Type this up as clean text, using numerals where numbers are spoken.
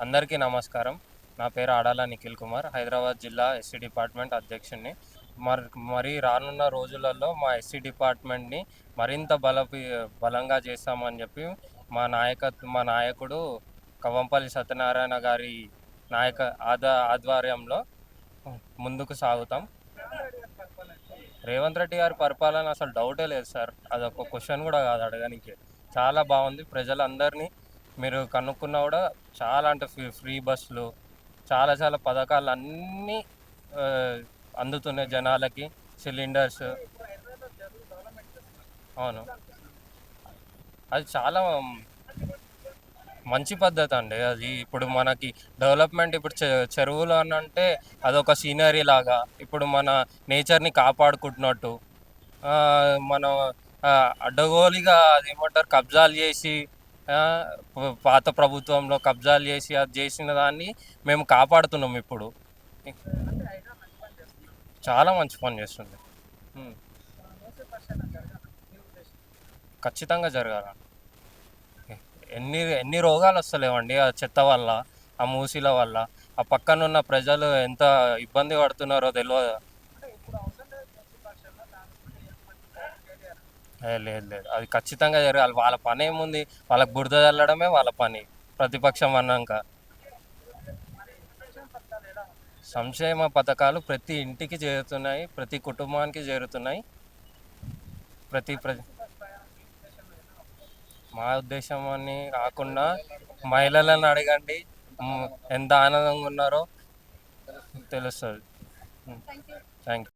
అందరికీ నమస్కారం. నా పేరు ఆడాల నిఖిల్ కుమార్. హైదరాబాద్ జిల్లా ఎస్సీ డిపార్ట్మెంట్ అధ్యక్షుడిని. మరి రానున్న రోజులలో మా ఎస్సీ డిపార్ట్మెంట్‌ని మరింత బలంగా చేస్తామని చెప్పి మా నాయకుడు కవ్వంపల్లి సత్యనారాయణ గారి నాయక ఆధ్వర్యంలో ముందుకు సాగుతాం. రేవంత్ రెడ్డి గారి పరిపాలన అసలు డౌటే లేదు సార్. అదొక క్వశ్చన్ కూడా కాదు అడగనీకే. చాలా బాగుంది. ప్రజలందరినీ మీరు కనుక్కున్నా కూడా చాలా అంటే ఫ్రీ బస్సులు, చాలా చాలా పథకాలు అన్నీ అందుతున్నాయి జనాలకి. సిలిండర్స్. అవును. అది చాలా మంచి పద్ధతి అండి అది. ఇప్పుడు మనకి డెవలప్మెంట్ ఇప్పుడు చెరువులు అని అంటే అదొక సీనరీ లాగా, ఇప్పుడు మన నేచర్ని కాపాడుకుంటున్నట్టు మనం అడ్డగోలుగా అదేమంటారు కబ్జాలు చేసి పాత ప్రభుత్వంలో కబ్జాలు చేసి అది చేసిన దాన్ని మేము కాపాడుతున్నాం ఇప్పుడు. చాలా మంచి పని చేస్తుంది. ఖచ్చితంగా జరగాల. ఎన్ని ఎన్ని రోగాలు వస్తలేవండి ఆ చెత్త వల్ల, ఆ మూసీల వల్ల. ఆ పక్కనున్న ప్రజలు ఎంత ఇబ్బంది పడుతున్నారో తెలియదు. లేదు లేదు, అది ఖచ్చితంగా జరగాలి. వాళ్ళ పని ఏముంది? వాళ్ళకి బురద చల్లడమే వాళ్ళ పని, ప్రతిపక్షం అన్నాక. సంక్షేమ పథకాలు ప్రతి ఇంటికి చేరుతున్నాయి, ప్రతి కుటుంబానికి చేరుతున్నాయి. ప్రతి మా ఉద్దేశం అని కాకుండా మహిళలను అడగండి ఎంత ఆనందంగా ఉన్నారో తెలుస్తుంది. Thank you.